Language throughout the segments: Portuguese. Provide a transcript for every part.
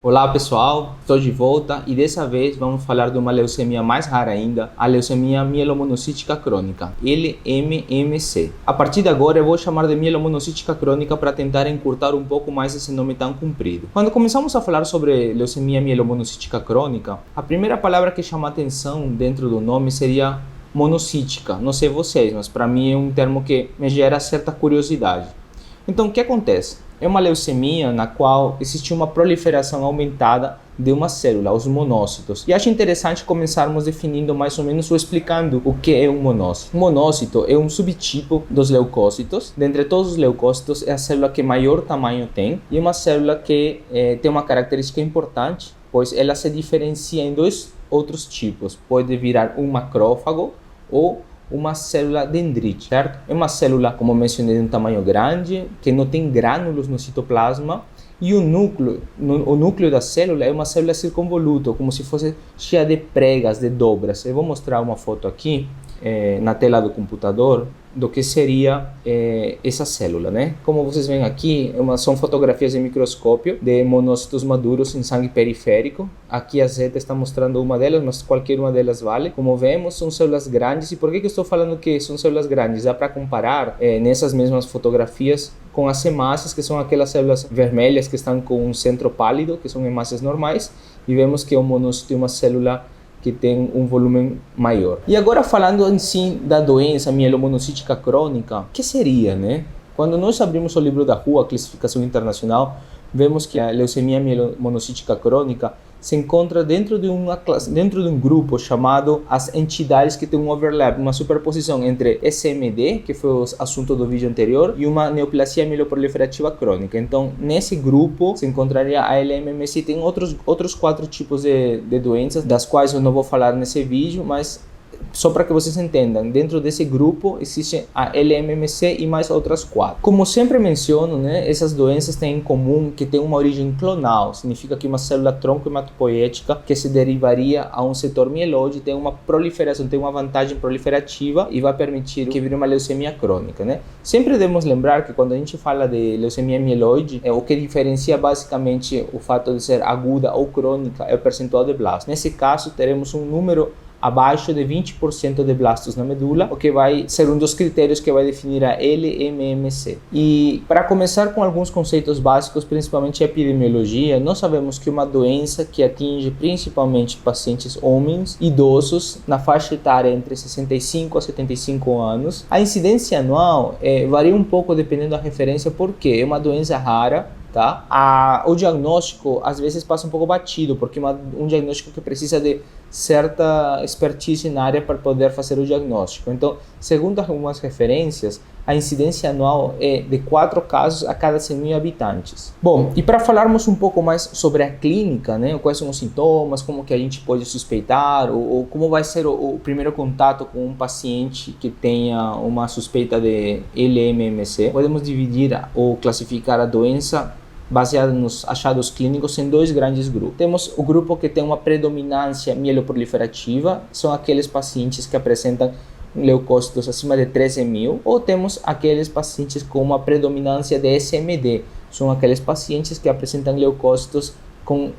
Olá pessoal, estou de volta e dessa vez vamos falar de uma leucemia mais rara ainda, a leucemia mielomonocítica crônica, LMMC. A partir de agora eu vou chamar de mielomonocítica crônica para tentar encurtar um pouco mais esse nome tão comprido. Quando começamos a falar sobre leucemia mielomonocítica crônica, a primeira palavra que chama atenção dentro do nome seria monocítica. Não sei vocês, mas para mim é um termo que me gera certa curiosidade. Então o que acontece? É uma leucemia na qual existe uma proliferação aumentada de uma célula, os monócitos. E acho interessante começarmos definindo mais ou menos ou explicando o que é um monócito. Um monócito é um subtipo dos leucócitos. Dentre todos os leucócitos, é a célula que maior tamanho tem e é uma célula que tem uma característica importante, pois ela se diferencia em dois outros tipos. Pode virar um macrófago ou uma célula dendrite, certo? É uma célula, como mencionei, de um tamanho grande, que não tem grânulos no citoplasma, e o núcleo da célula é uma célula circunvoluta, como se fosse cheia de pregas, de dobras. Eu vou mostrar uma foto aqui na tela do computador do que seria essa célula, né? Como vocês veem aqui, são fotografias em microscópio de monócitos maduros em sangue periférico. Aqui a Z está mostrando uma delas, mas qualquer uma delas vale. Como vemos, são células grandes. E por que eu estou falando que são células grandes? Dá para comparar nessas mesmas fotografias com as hemácias, que são aquelas células vermelhas que estão com um centro pálido, que são hemácias normais, e vemos que o monócito é uma célula que tem um volume maior. E agora falando em si da doença mielomonocítica crônica, o que seria, né? Quando nós abrimos o livro da RUA, a classificação internacional, vemos que a leucemia mielomonocítica crônica se encontra dentro de um grupo chamado as entidades que tem um overlap, uma superposição entre SMD, que foi o assunto do vídeo anterior, e uma neoplasia mieloproliferativa crônica. Então, nesse grupo se encontraria a LMMC. Tem outros 4 tipos de doenças, das quais eu não vou falar nesse vídeo, mas só para que vocês entendam, dentro desse grupo existe a LMMC e mais outras 4. Como sempre menciono, né, essas doenças têm em comum que tem uma origem clonal, significa que uma célula tronco hematopoética que se derivaria a um setor mieloide tem uma proliferação, tem uma vantagem proliferativa e vai permitir que vire uma leucemia crônica, né? Sempre devemos lembrar que quando a gente fala de leucemia mieloide, o que diferencia basicamente o fato de ser aguda ou crônica é o percentual de blastos. Nesse caso, teremos um número abaixo de 20% de blastos na medula, o que vai ser um dos critérios que vai definir a LMMC. E para começar com alguns conceitos básicos, principalmente a epidemiologia, nós sabemos que uma doença que atinge principalmente pacientes homens, idosos, na faixa etária entre 65 a 75 anos, a incidência anual varia um pouco dependendo da referência, porque é uma doença rara, tá? O diagnóstico às vezes passa um pouco batido, porque um diagnóstico que precisa de certa expertise na área para poder fazer o diagnóstico. Então, segundo algumas referências, a incidência anual é de 4 casos a cada 100 mil habitantes. Bom, e para falarmos um pouco mais sobre a clínica, né, quais são os sintomas, como que a gente pode suspeitar, ou como vai ser o primeiro contato com um paciente que tenha uma suspeita de LMMC, podemos dividir ou classificar a doença baseada nos achados clínicos em 2 grandes grupos. Temos o grupo que tem uma predominância mieloproliferativa, são aqueles pacientes que apresentam leucócitos acima de 13 mil, ou temos aqueles pacientes com uma predominância de SMD, são aqueles pacientes que apresentam leucócitos com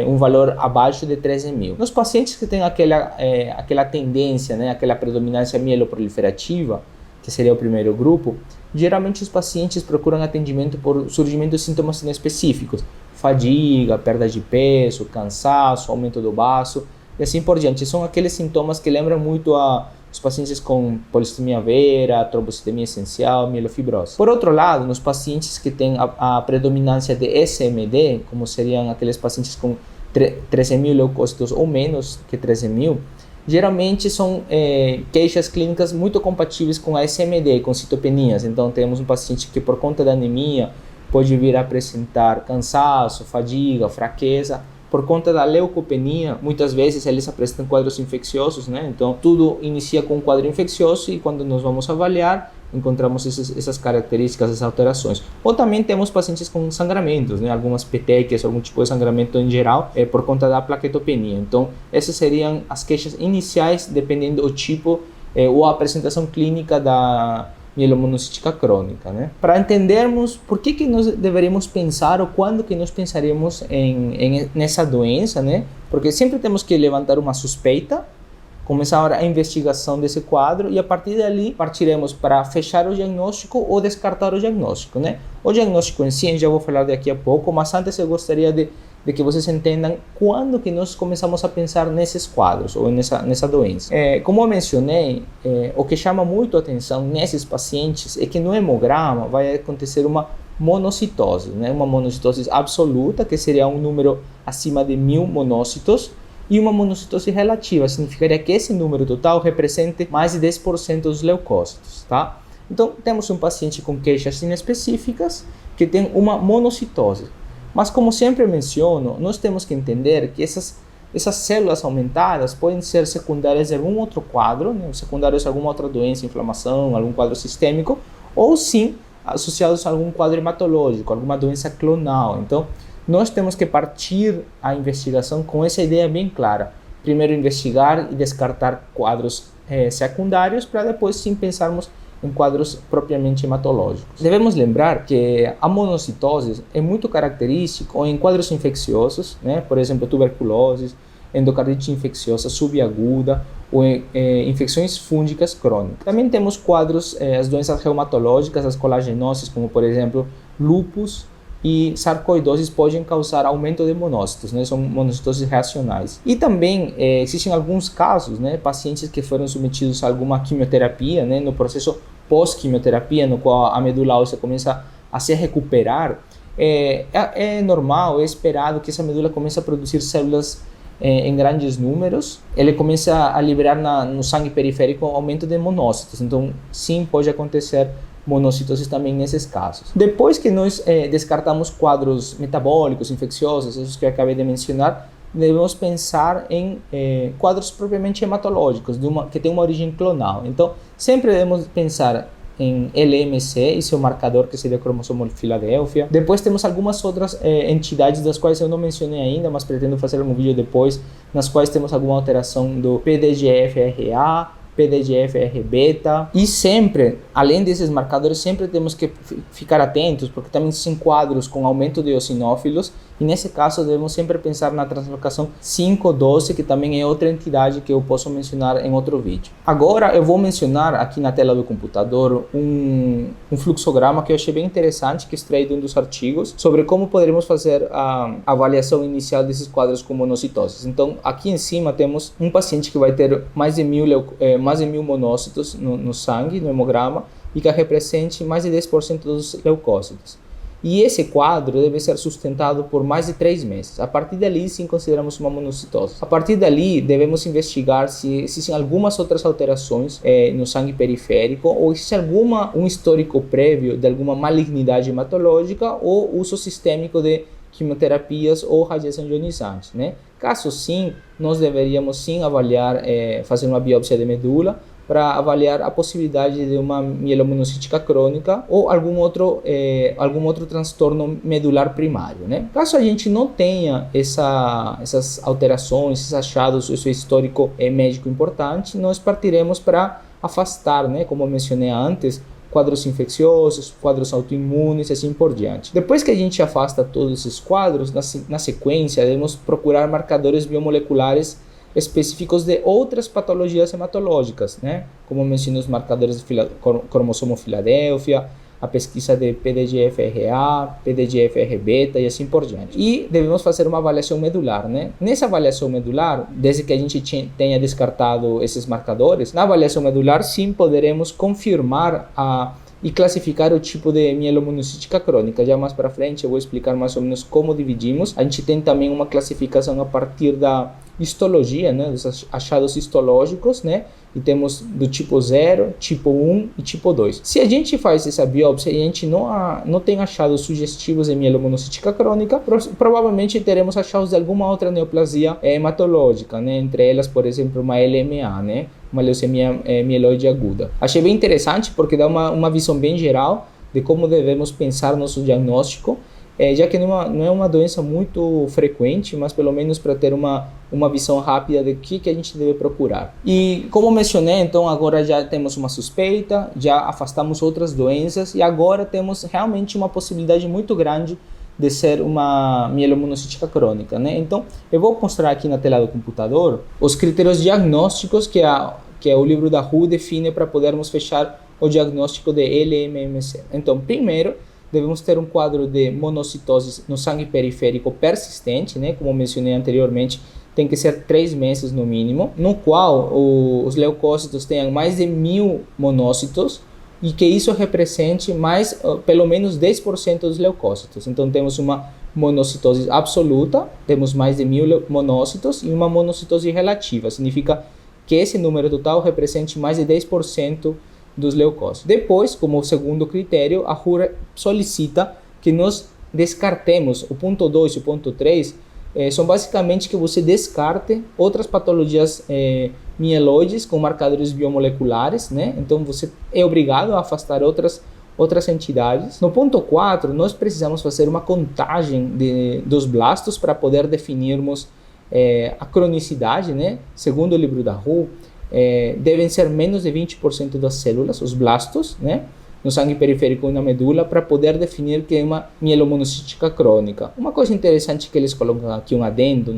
um valor abaixo de 13 mil. Nos pacientes que têm aquela tendência, né, aquela predominância mieloproliferativa, que seria o primeiro grupo, geralmente os pacientes procuram atendimento por surgimento de sintomas específicos, fadiga, perda de peso, cansaço, aumento do baço e assim por diante. São aqueles sintomas que lembram muito os pacientes com polissemia vera, trombocitemia essencial, mielofibrose. Por outro lado, nos pacientes que têm a predominância de SMD, como seriam aqueles pacientes com 13 mil leucócitos ou menos que 13 mil, geralmente são queixas clínicas muito compatíveis com a SMD, com citopenias. Então, temos um paciente que, por conta da anemia, pode vir a apresentar cansaço, fadiga, fraqueza. Por conta da leucopenia, muitas vezes eles apresentam quadros infecciosos, né? Então, tudo inicia com um quadro infeccioso e quando nós vamos avaliar, encontramos essas características, essas alterações. Ou também temos pacientes com sangramentos, né? Algumas petequias, algum tipo de sangramento em geral, por conta da plaquetopenia. Então, essas seriam as queixas iniciais, dependendo do tipo ou a apresentação clínica mielomonocítica crônica, né? Para entendermos por que nós deveríamos pensar ou quando que nós pensaríamos nessa doença, né? Porque sempre temos que levantar uma suspeita, começar a investigação desse quadro e a partir dali partiremos para fechar o diagnóstico ou descartar o diagnóstico, né? O diagnóstico em si, já vou falar daqui a pouco, mas antes eu gostaria de que vocês entendam quando que nós começamos a pensar nesses quadros ou nessa doença. Como eu mencionei, o que chama muito a atenção nesses pacientes é que no hemograma vai acontecer uma monocitose, né? Uma monocitose absoluta, que seria um número acima de 1000 monócitos, e uma monocitose relativa, significaria que esse número total represente mais de 10% dos leucócitos, tá? Então, temos um paciente com queixas inespecíficas que tem uma monocitose. Mas, como sempre menciono, nós temos que entender que essas células aumentadas podem ser secundárias de algum outro quadro, né? Secundárias de alguma outra doença, inflamação, algum quadro sistêmico, ou sim associados a algum quadro hematológico, alguma doença clonal. Então, nós temos que partir a investigação com essa ideia bem clara. Primeiro investigar e descartar quadros secundários para depois sim pensarmos em quadros propriamente hematológicos. Devemos lembrar que a monocitose é muito característica em quadros infecciosos, né? Por exemplo, tuberculose, endocardite infecciosa subaguda ou infecções fúngicas crônicas. Também temos quadros, as doenças reumatológicas, as colagenoses, como por exemplo lúpus, e sarcoidoses podem causar aumento de monócitos, né? São monocitoses reacionais. E também existem alguns casos, né? Pacientes que foram submetidos a alguma quimioterapia, né? No processo pós-quimioterapia, no qual a medula óssea começa a se recuperar, é normal, é esperado que essa medula comece a produzir células em grandes números. Ele começa a liberar no sangue periférico aumento de monócitos. Então, sim, pode acontecer monocitose também nesses casos. Depois que nós descartamos quadros metabólicos, infecciosos, esses que eu acabei de mencionar, devemos pensar em quadros propriamente hematológicos, que tem uma origem clonal. Então, sempre devemos pensar em LMC e seu marcador, que seria o cromossomo Filadélfia. Depois temos algumas outras entidades das quais eu não mencionei ainda, mas pretendo fazer um vídeo depois, nas quais temos alguma alteração do PDGFRA, PDGFR-beta, e sempre, além desses marcadores, sempre temos que ficar atentos, porque também existem quadros com aumento de eosinófilos, e nesse caso devemos sempre pensar na translocação 512, que também é outra entidade que eu posso mencionar em outro vídeo. Agora eu vou mencionar aqui na tela do computador um fluxograma que eu achei bem interessante, que extraí de um dos artigos, sobre como poderíamos fazer a avaliação inicial desses quadros com monocitoses. Então, aqui em cima temos um paciente que vai ter mais de 1000 monócitos no sangue, no hemograma, e que represente mais de 10% dos leucócitos. E esse quadro deve ser sustentado por mais de 3 meses. A partir dali, sim, consideramos uma monocitose. A partir dali, devemos investigar se existem algumas outras alterações no sangue periférico ou existe um histórico prévio de alguma malignidade hematológica ou uso sistêmico de quimioterapias ou radiação ionizante, né? Caso sim, nós deveríamos sim avaliar, fazer uma biópsia de medula para avaliar a possibilidade de uma mielomonocítica crônica ou algum outro transtorno medular primário, né? Caso a gente não tenha essas alterações, esses achados, esse histórico médico importante, nós partiremos para afastar, né? Como eu mencionei antes, quadros infecciosos, quadros autoimunes e assim por diante. Depois que a gente afasta todos esses quadros, na sequência, devemos procurar marcadores biomoleculares específicos de outras patologias hematológicas, né? Como mencionei, os marcadores de cromossomo Filadélfia, a pesquisa de PDGFRA, PDGFR-beta e assim por diante. E devemos fazer uma avaliação medular, né? Nessa avaliação medular, desde que a gente tenha descartado esses marcadores, na avaliação medular sim poderemos confirmar e classificar o tipo de mielomonocítica crônica. Já mais para frente eu vou explicar mais ou menos como dividimos. A gente tem também uma classificação a partir da histologia, né, dos achados histológicos, né, e temos do tipo 0, tipo 1 e tipo 2. Se a gente faz essa biópsia e a gente não tem achados sugestivos de mielomonocítica crônica, provavelmente teremos achados de alguma outra neoplasia hematológica, né, entre elas, por exemplo, uma LMA, né, uma leucemia mieloide aguda. Achei bem interessante porque dá uma visão bem geral de como devemos pensar nosso diagnóstico já que não é uma doença muito frequente, mas pelo menos para ter uma visão rápida de que a gente deve procurar. E como mencionei, então agora já temos uma suspeita, já afastamos outras doenças e agora temos realmente uma possibilidade muito grande de ser uma mielomonocítica crônica, né? Então, eu vou mostrar aqui na tela do computador os critérios diagnósticos que o livro da WHO define para podermos fechar o diagnóstico de LMMC. Então, primeiro, devemos ter um quadro de monocitose no sangue periférico persistente, né? Como mencionei anteriormente, tem que ser 3 meses no mínimo, no qual os leucócitos tenham mais de 1000 monócitos, e que isso represente pelo menos 10% dos leucócitos. Então temos uma monocitose absoluta, temos mais de 1000 monócitos, e uma monocitose relativa, significa que esse número total represente mais de 10% dos leucócitos. Depois, como segundo critério, a WHO solicita que nós descartemos o ponto 2 e o ponto 3, são basicamente que você descarte outras patologias mieloides com marcadores biomoleculares, né? Então você é obrigado a afastar outras entidades. No ponto 4, nós precisamos fazer uma contagem dos blastos para poder definirmos a cronicidade, né? Segundo o livro da WHO, devem ser menos de 20% das células, os blastos, né? No sangue periférico e na medula, para poder definir que é uma mielomonocítica crônica. Uma coisa interessante que eles colocam aqui, um adendo,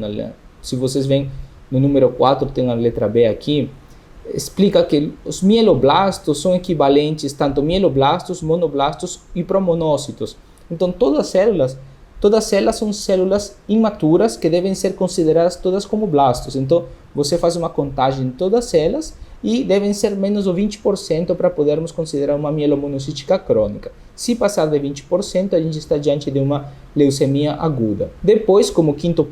se vocês veem no número 4, tem a letra B aqui, explica que os mieloblastos são equivalentes tanto mieloblastos, monoblastos e promonócitos. Então todas as células são células imaturas que devem ser consideradas todas como blastos. Então você faz uma contagem de todas as células e devem ser menos de 20% para podermos considerar uma mielomonocítica crônica. Se passar de 20%, a gente está diante de uma leucemia aguda. Depois, como quinto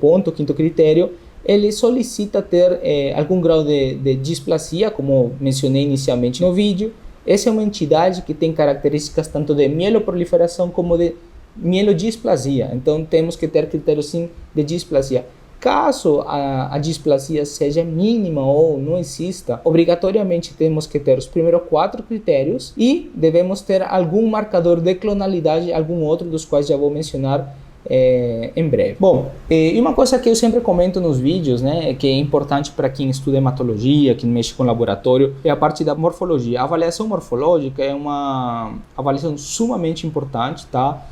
critério, ele solicita ter algum grau de displasia, como mencionei inicialmente no vídeo. Essa é uma entidade que tem características tanto de mieloproliferação como de mielodisplasia. Então, temos que ter critérios sim de displasia. Caso a displasia seja mínima ou não exista, obrigatoriamente temos que ter os primeiros 4 critérios e devemos ter algum marcador de clonalidade, algum outro dos quais já vou mencionar em breve. Bom, e uma coisa que eu sempre comento nos vídeos, né, que é importante para quem estuda hematologia, quem mexe com laboratório, é a parte da morfologia. A avaliação morfológica é uma avaliação sumamente importante, tá?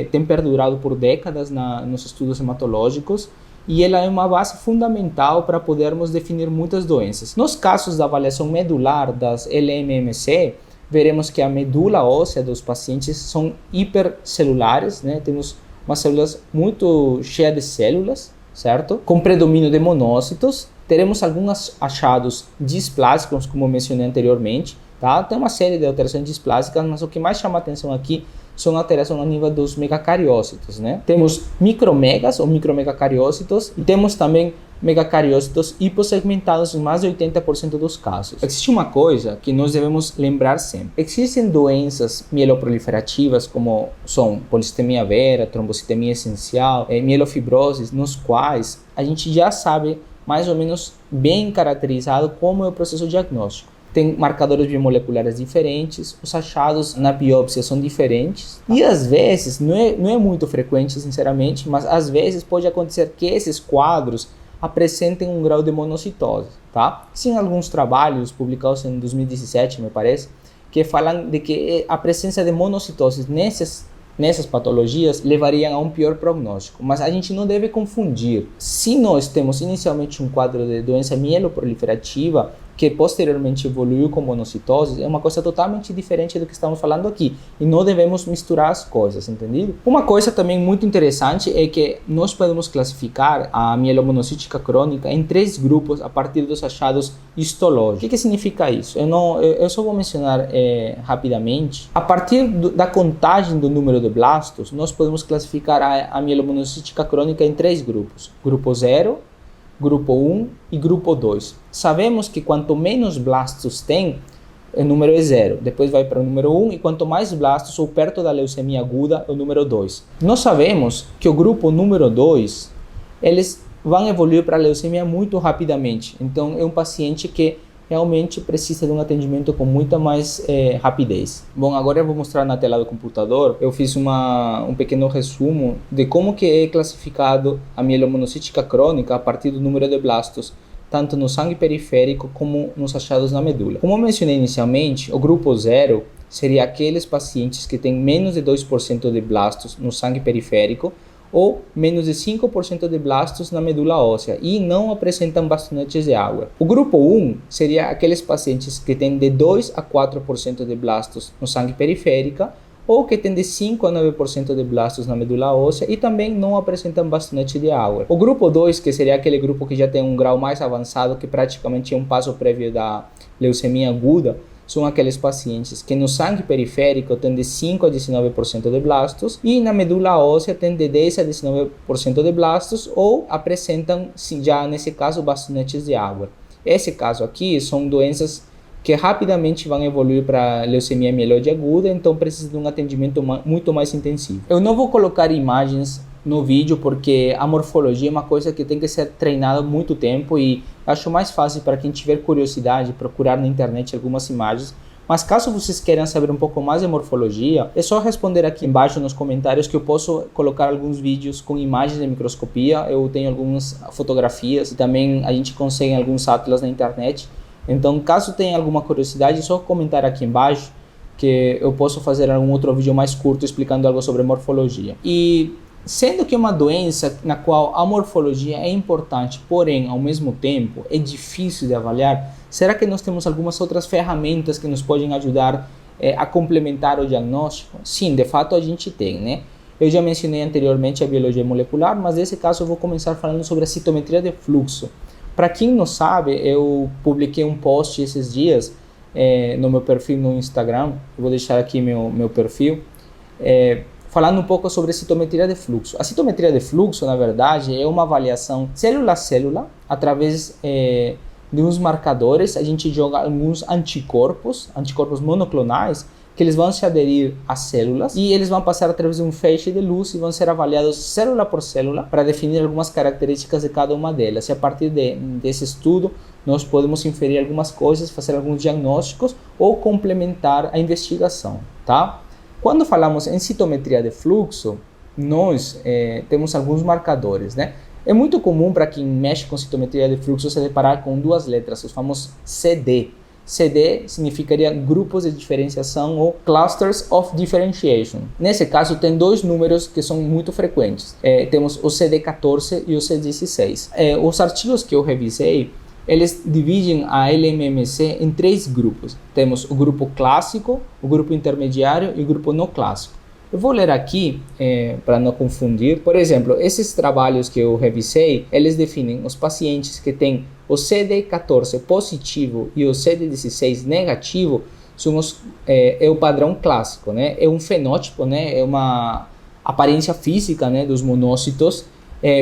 Tem perdurado por décadas nos estudos hematológicos, e ela é uma base fundamental para podermos definir muitas doenças. Nos casos da avaliação medular das LMMC, veremos que a medula óssea dos pacientes são hipercelulares, né? Temos umas células muito cheias de células, certo? Com predomínio de monócitos. Teremos alguns achados displásicos, como mencionei anteriormente, tá? Tem uma série de alterações displásicas, mas o que mais chama a atenção aqui são alterações a nível dos megacariócitos, né? Temos micromegas ou micromegacariócitos e temos também megacariócitos hipossegmentados em mais de 80% dos casos. Existe uma coisa que nós devemos lembrar sempre. Existem doenças mieloproliferativas como são polissemia vera, trombocitemia essencial, mielofibroses, nos quais a gente já sabe mais ou menos bem caracterizado como é o processo diagnóstico. Tem marcadores biomoleculares diferentes, os achados na biópsia são diferentes e às vezes, não é muito frequente sinceramente, mas às vezes pode acontecer que esses quadros apresentem um grau de monocitose, tá? Sim, alguns trabalhos publicados em 2017, me parece, que falam de que a presença de monocitose nessas patologias levariam a um pior prognóstico, mas a gente não deve confundir. Se nós temos inicialmente um quadro de doença mieloproliferativa que posteriormente evoluiu com monocitose, é uma coisa totalmente diferente do que estamos falando aqui. E não devemos misturar as coisas, entendido? Uma coisa também muito interessante é que nós podemos classificar a mielomonocítica crônica em 3 grupos a partir dos achados histológicos. O que significa isso? Eu só vou mencionar rapidamente. A partir da contagem do número de blastos, nós podemos classificar a mielomonocítica crônica em 3 grupos. Grupo 0, Grupo 1 e Grupo 2. Sabemos que quanto menos blastos tem, o número é 0. Depois vai para o número 1 e quanto mais blastos ou perto da leucemia aguda, é o número 2. Nós sabemos que o grupo número 2, eles vão evoluir para a leucemia muito rapidamente. Então, é um paciente que realmente precisa de um atendimento com muita mais rapidez. Bom, agora eu vou mostrar na tela do computador. Eu fiz um pequeno resumo de como que é classificado a mielomonocítica crônica a partir do número de blastos, tanto no sangue periférico como nos achados na medula. Como eu mencionei inicialmente, o grupo 0 seria aqueles pacientes que têm menos de 2% de blastos no sangue periférico ou menos de 5% de blastos na medula óssea e não apresentam bastonetes de água. O grupo 1 seria aqueles pacientes que têm de 2 a 4% de blastos no sangue periférico ou que têm de 5 a 9% de blastos na medula óssea e também não apresentam bastonete de água. O grupo 2, que seria aquele grupo que já tem um grau mais avançado, que praticamente é um passo prévio da leucemia aguda, são aqueles pacientes que no sangue periférico têm de 5 a 19% de blastos e na medula óssea têm de 10 a 19% de blastos ou apresentam, já nesse caso, bastonetes de água. Esse caso aqui são doenças que rapidamente vão evoluir para leucemia mieloide aguda, então precisa de um atendimento muito mais intensivo. Eu não vou colocar imagens no vídeo porque a morfologia é uma coisa que tem que ser treinada há muito tempo e acho mais fácil para quem tiver curiosidade procurar na internet algumas imagens. Mas caso vocês queiram saber um pouco mais de morfologia, é só responder aqui embaixo nos comentários que eu posso colocar alguns vídeos com imagens de microscopia. Eu tenho algumas fotografias e também a gente consegue alguns atlas na internet. Então, caso tenha alguma curiosidade, é só comentar aqui embaixo que eu posso fazer algum outro vídeo mais curto explicando algo sobre morfologia. E sendo que é uma doença na qual a morfologia é importante, porém, ao mesmo tempo, é difícil de avaliar, será que nós temos algumas outras ferramentas que nos podem ajudar a complementar o diagnóstico? Sim, de fato a gente tem, né? Eu já mencionei anteriormente a biologia molecular, mas nesse caso eu vou começar falando sobre a citometria de fluxo. Para quem não sabe, eu publiquei um post esses dias no meu perfil no Instagram, eu vou deixar aqui meu perfil, falando um pouco sobre a citometria de fluxo. A citometria de fluxo, na verdade, é uma avaliação célula a célula, através de uns marcadores. A gente joga alguns anticorpos monoclonais, que eles vão se aderir às células e eles vão passar através de um feixe de luz e vão ser avaliados célula por célula para definir algumas características de cada uma delas. E a partir desse estudo, nós podemos inferir algumas coisas, fazer alguns diagnósticos ou complementar a investigação, tá? Quando falamos em citometria de fluxo, nós temos alguns marcadores, né? É muito comum para quem mexe com citometria de fluxo se deparar com duas letras, os famosos CD. CD significaria grupos de diferenciação ou clusters of differentiation. Nesse caso, tem dois números que são muito frequentes. Temos o CD14 e o CD16. Os artigos que eu revisei, eles dividem a LMMC em três grupos. Temos o grupo clássico, o grupo intermediário e o grupo não clássico. Eu vou ler aqui para não confundir. Por exemplo, esses trabalhos que eu revisei, eles definem os pacientes que têm o CD14 positivo e o CD16 negativo, é o padrão clássico, né? É um fenótipo, né? É uma aparência física, né, dos monócitos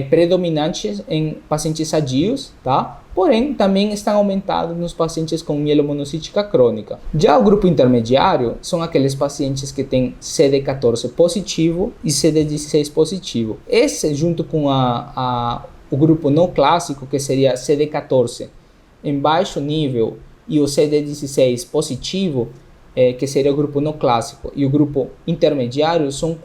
predominantes em pacientes sadios, tá? Porém, também estão aumentados nos pacientes com mielomonocítica crônica. Já o grupo intermediário são aqueles pacientes que têm CD14 positivo e CD16 positivo. Esse, junto com o grupo não clássico, que seria CD14 em baixo nível, e o CD16 positivo, que seria o grupo não clássico, e o grupo intermediário, são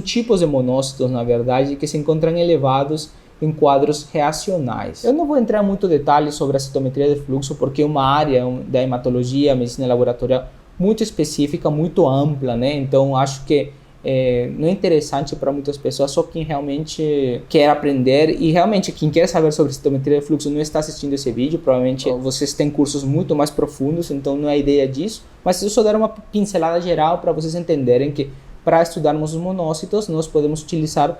tipos de monócitos, na verdade, que se encontram elevados em quadros reacionais. Eu não vou entrar em muito detalhe sobre a citometria de fluxo, porque é uma área da hematologia, medicina laboratorial, muito específica, muito ampla, né? Então, acho que não é interessante para muitas pessoas, só quem realmente quer aprender e realmente quem quer saber sobre citometria de fluxo não está assistindo esse vídeo. Provavelmente vocês têm cursos muito mais profundos, então não é a ideia disso, mas eu só dar uma pincelada geral para vocês entenderem que para estudarmos os monócitos nós podemos utilizar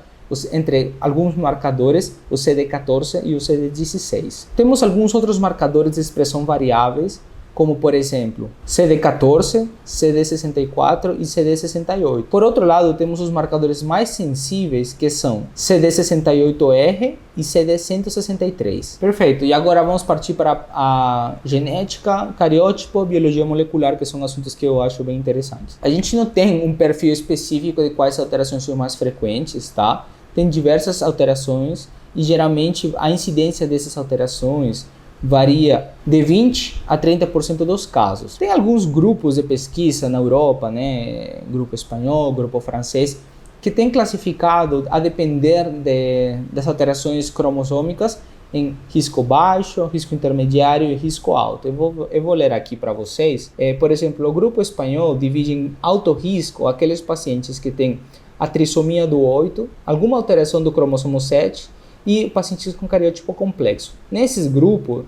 entre alguns marcadores o CD14 e o CD16. Temos alguns outros marcadores de expressão variáveis, como por exemplo CD14, CD64 e CD68. Por outro lado, temos os marcadores mais sensíveis, que são CD68R e CD163. Perfeito, e agora vamos partir para a genética, cariótipo, biologia molecular, que são assuntos que eu acho bem interessantes. A gente não tem um perfil específico de quais alterações são mais frequentes, tá? Tem diversas alterações e geralmente a incidência dessas alterações varia de 20 a 30% dos casos. Tem alguns grupos de pesquisa na Europa, né, grupo espanhol, grupo francês, que tem classificado, a depender das alterações cromossômicas, em risco baixo, risco intermediário e risco alto. Eu vou ler aqui para vocês. Por exemplo, o grupo espanhol divide em alto risco aqueles pacientes que têm a trissomia do 8, alguma alteração do cromossomo 7 e pacientes com cariótipo complexo. Nesse grupo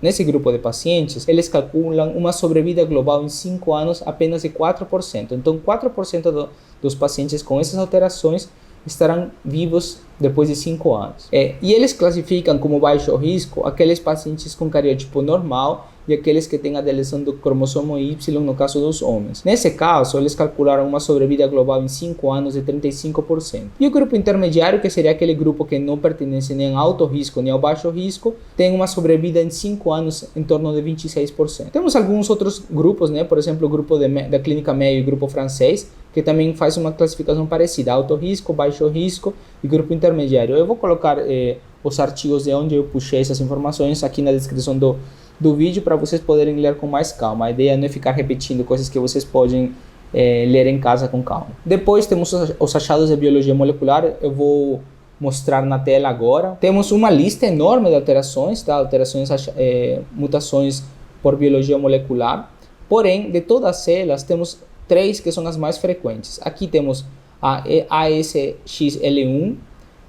de pacientes, eles calculam uma sobrevida global em 5 anos apenas de 4%. Então, 4% dos pacientes com essas alterações estarão vivos depois de 5 anos. E eles classificam como baixo risco aqueles pacientes com cariótipo normal e aqueles que têm a deleção do cromossomo Y, no caso dos homens. Nesse caso, eles calcularam uma sobrevida global em 5 anos de 35%. E o grupo intermediário, que seria aquele grupo que não pertence nem ao alto risco nem ao baixo risco, tem uma sobrevida em 5 anos em torno de 26%. Temos alguns outros grupos, né? Por exemplo, o grupo da Clínica Mayo e o grupo francês, que também faz uma classificação parecida, alto risco, baixo risco e grupo intermediário. Eu vou colocar os artigos de onde eu puxei essas informações aqui na descrição do vídeo para vocês poderem ler com mais calma. A ideia não é ficar repetindo coisas que vocês podem ler em casa com calma. Depois temos os achados de biologia molecular, eu vou mostrar na tela agora. Temos uma lista enorme de alterações, tá? Mutações por biologia molecular. Porém, de todas elas, temos 3 que são as mais frequentes. Aqui temos a ASXL1,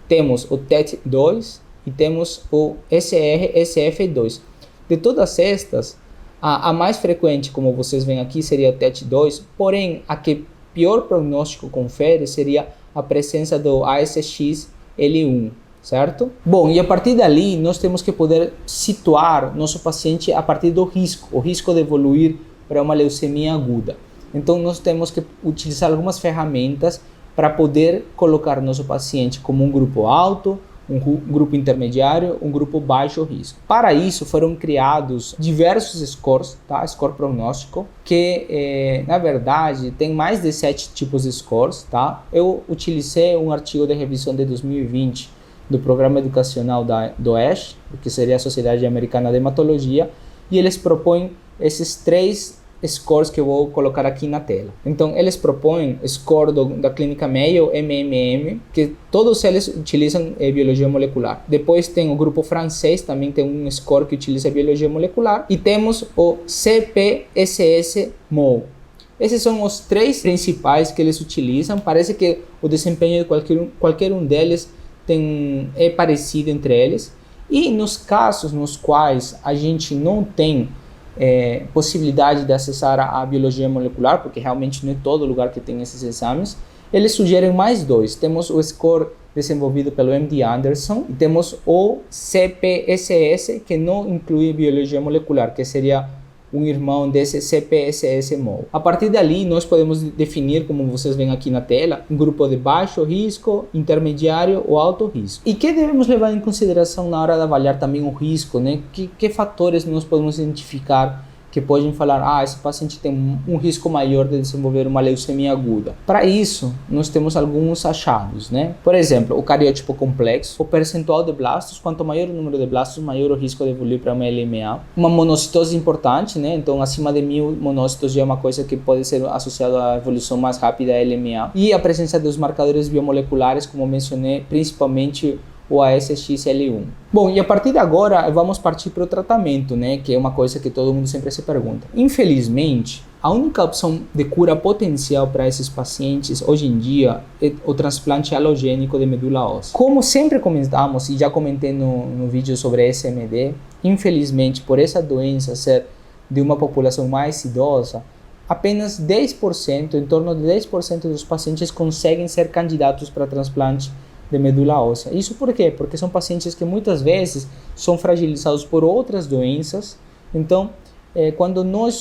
temos o TET2 e temos o SRSF2. De todas estas, a mais frequente, como vocês veem aqui, seria o TET2, porém, a que pior prognóstico confere seria a presença do ASXL1, certo? Bom, e a partir dali, nós temos que poder situar nosso paciente a partir do risco, o risco de evoluir para uma leucemia aguda. Então, nós temos que utilizar algumas ferramentas para poder colocar nosso paciente como um grupo alto, um grupo intermediário, um grupo baixo risco. Para isso, foram criados diversos scores, tá? Score prognóstico, que, na verdade, tem mais de 7 tipos de scores, tá? Eu utilizei um artigo de revisão de 2020 do Programa Educacional do ASH, que seria a Sociedade Americana de Hematologia, e eles propõem esses 3 scores que eu vou colocar aqui na tela. Então, eles propõem score da Clínica Mayo, MMM, que todos eles utilizam biologia molecular. Depois tem o grupo francês, também tem um score que utiliza biologia molecular. E temos o CPSS-MOL. Esses são os 3 principais que eles utilizam. Parece que o desempenho de qualquer um deles é parecido entre eles. E nos casos nos quais a gente não tem possibilidade de acessar a biologia molecular, porque realmente não é todo lugar que tem esses exames, eles sugerem mais 2. Temos o score desenvolvido pelo MD Anderson e temos o CPSS, que não inclui biologia molecular, que seria um irmão desse CPSS-MOL. A partir dali, nós podemos definir, como vocês veem aqui na tela, um grupo de baixo risco, intermediário ou alto risco. E que devemos levar em consideração na hora de avaliar também o risco, né? Que fatores nós podemos identificar que podem falar, esse paciente tem um risco maior de desenvolver uma leucemia aguda. Para isso, nós temos alguns achados, né? Por exemplo, o cariótipo complexo, o percentual de blastos, quanto maior o número de blastos, maior o risco de evoluir para uma LMA. Uma monocitose importante, né? Então, acima de 1000 monócitos já é uma coisa que pode ser associada à evolução mais rápida à LMA. E a presença dos marcadores biomoleculares, como mencionei, principalmente o ASXL1. Bom, e a partir de agora vamos partir para o tratamento, né? Que é uma coisa que todo mundo sempre se pergunta. Infelizmente, a única opção de cura potencial para esses pacientes hoje em dia é o transplante alogênico de medula óssea. Como sempre comentamos e já comentei no vídeo sobre SMD, infelizmente por essa doença ser de uma população mais idosa, apenas 10%, em torno de 10% dos pacientes conseguem ser candidatos para transplante de medula óssea. Isso por quê? Porque são pacientes que muitas vezes são fragilizados por outras doenças. Então, quando nós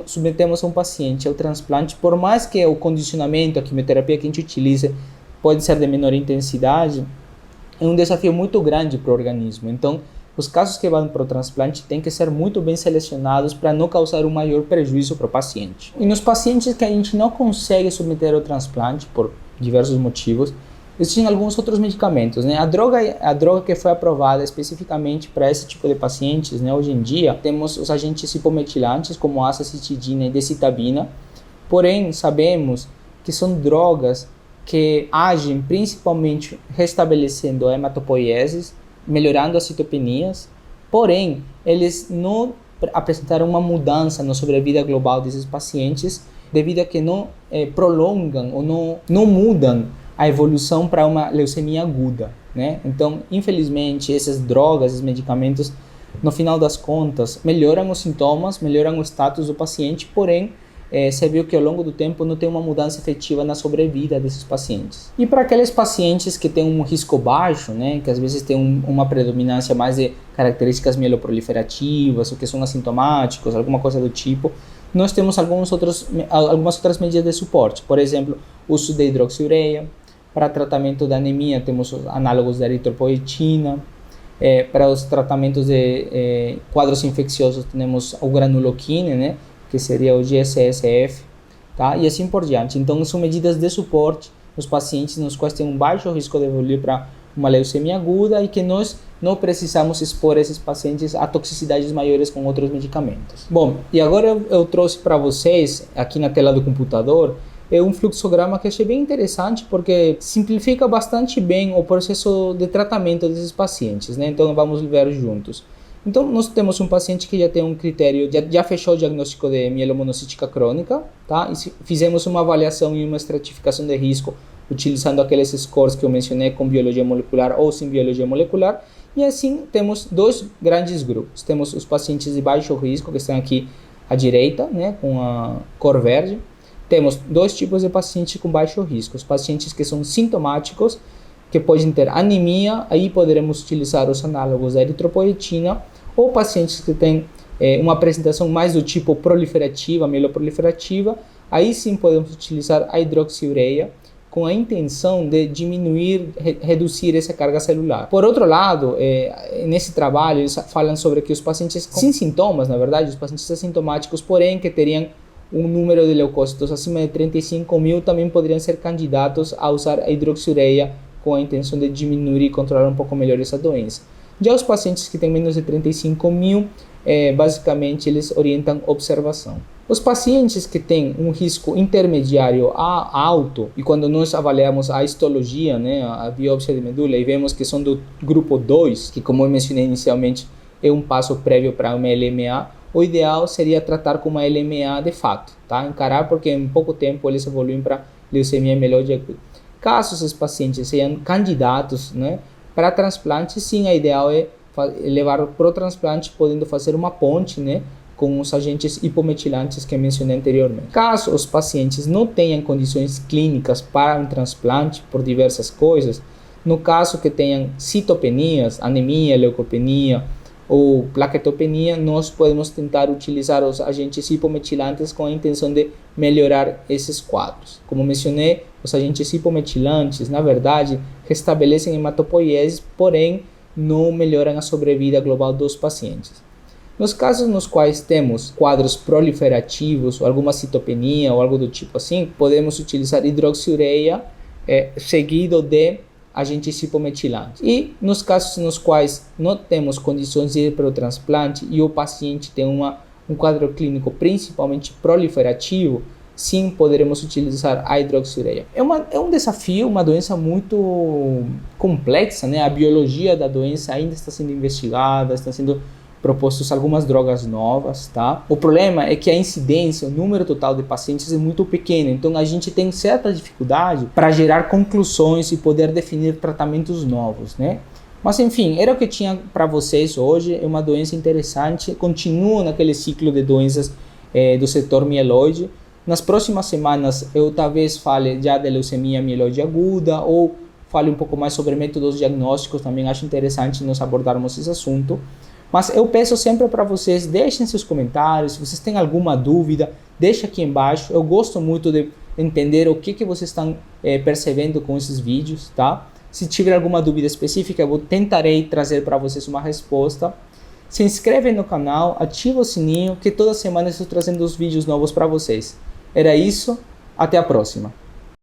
submetemos um paciente ao transplante, por mais que o condicionamento, a quimioterapia que a gente utiliza pode ser de menor intensidade, é um desafio muito grande para o organismo. Então, os casos que vão para o transplante têm que ser muito bem selecionados para não causar um maior prejuízo para o paciente. E nos pacientes que a gente não consegue submeter ao transplante, por diversos motivos, existem alguns outros medicamentos, né? A droga que foi aprovada especificamente para esse tipo de pacientes, né? Hoje em dia, temos os agentes hipometilantes, como acetidina e decitabina, porém, sabemos que são drogas que agem principalmente restabelecendo a hematopoieses, melhorando as citopenias, porém, eles não apresentaram uma mudança na sobrevida global desses pacientes, devido a que não prolongam ou não mudam a evolução para uma leucemia aguda, né? Então, infelizmente, essas drogas, esses medicamentos, no final das contas, melhoram os sintomas, melhoram o status do paciente, porém, você viu que ao longo do tempo não tem uma mudança efetiva na sobrevida desses pacientes. E para aqueles pacientes que têm um risco baixo, né, que às vezes tem uma predominância mais de características mieloproliferativas, ou que são assintomáticos, alguma coisa do tipo, nós temos algumas outras medidas de suporte. Por exemplo, o uso de hidroxiureia. Para tratamento da anemia, temos os análogos da eritropoetina. Para os tratamentos de quadros infecciosos, temos o granuloquine, né, que seria o GCSF, tá? E assim por diante. Então, são medidas de suporte nos pacientes nos quais tem um baixo risco de evoluir para uma leucemia aguda e que nós não precisamos expor esses pacientes a toxicidades maiores com outros medicamentos. Bom, e agora eu trouxe para vocês, aqui na tela do computador, um fluxograma que achei bem interessante porque simplifica bastante bem o processo de tratamento desses pacientes, né? Então, vamos ver juntos. Então, nós temos um paciente que já tem um critério, já fechou o diagnóstico de mielomonocítica crônica, tá? E fizemos uma avaliação e uma estratificação de risco utilizando aqueles scores que eu mencionei com biologia molecular ou sem biologia molecular. E assim, temos dois grandes grupos. Temos os pacientes de baixo risco, que estão aqui à direita, né, com a cor verde. Temos dois tipos de pacientes com baixo risco. Os pacientes que são sintomáticos, que podem ter anemia, aí poderemos utilizar os análogos da eritropoetina, ou pacientes que têm uma apresentação mais do tipo proliferativa, mieloproliferativa, aí sim podemos utilizar a hidroxiureia com a intenção de diminuir, reduzir essa carga celular. Por outro lado, nesse trabalho eles falam sobre que os pacientes sem sintomas, na verdade, os pacientes assintomáticos, porém que teriam um número de leucócitos acima de 35 mil, também poderiam ser candidatos a usar a hidroxiureia com a intenção de diminuir e controlar um pouco melhor essa doença. Já os pacientes que têm menos de 35 mil, basicamente eles orientam observação. Os pacientes que têm um risco intermediário a alto, e quando nós avaliamos a histologia, né, a biópsia de medula, e vemos que são do grupo 2, que como eu mencionei inicialmente, é um passo prévio para uma LMA, o ideal seria tratar com uma LMA de fato, tá? Encarar porque em pouco tempo eles evoluem para leucemia mieloide aguda. Caso esses pacientes sejam candidatos, né, para transplante, sim, a ideal é levar para o transplante, podendo fazer uma ponte, né, com os agentes hipometilantes que mencionei anteriormente. Caso os pacientes não tenham condições clínicas para um transplante por diversas coisas, no caso que tenham citopenias, anemia, leucopenia ou plaquetopenia, nós podemos tentar utilizar os agentes hipometilantes com a intenção de melhorar esses quadros. Como mencionei, os agentes hipometilantes, na verdade, restabelecem hematopoieses, porém não melhoram a sobrevida global dos pacientes. Nos casos nos quais temos quadros proliferativos ou alguma citopenia ou algo do tipo assim, podemos utilizar hidroxiureia seguido de agentes hipometilantes. E nos casos nos quais não temos condições de ir para o transplante e o paciente tem um quadro clínico principalmente proliferativo, sim, poderemos utilizar a hidroxiureia. É um desafio, uma doença muito complexa, né? A biologia da doença ainda está sendo investigada, está sendo propostos algumas drogas novas, tá? O problema é que a incidência, o número total de pacientes é muito pequeno, então a gente tem certa dificuldade para gerar conclusões e poder definir tratamentos novos, né? Mas enfim, era o que tinha para vocês hoje, é uma doença interessante, continua naquele ciclo de doenças do setor mieloide. Nas próximas semanas eu talvez fale já de leucemia mieloide aguda ou fale um pouco mais sobre métodos diagnósticos, também acho interessante nós abordarmos esse assunto. Mas eu peço sempre para vocês, deixem seus comentários, se vocês têm alguma dúvida, deixa aqui embaixo. Eu gosto muito de entender o que vocês estão percebendo com esses vídeos, tá? Se tiver alguma dúvida específica, eu tentarei trazer para vocês uma resposta. Se inscreve no canal, ativa o sininho, que toda semana eu estou trazendo os vídeos novos para vocês. Era isso, até a próxima.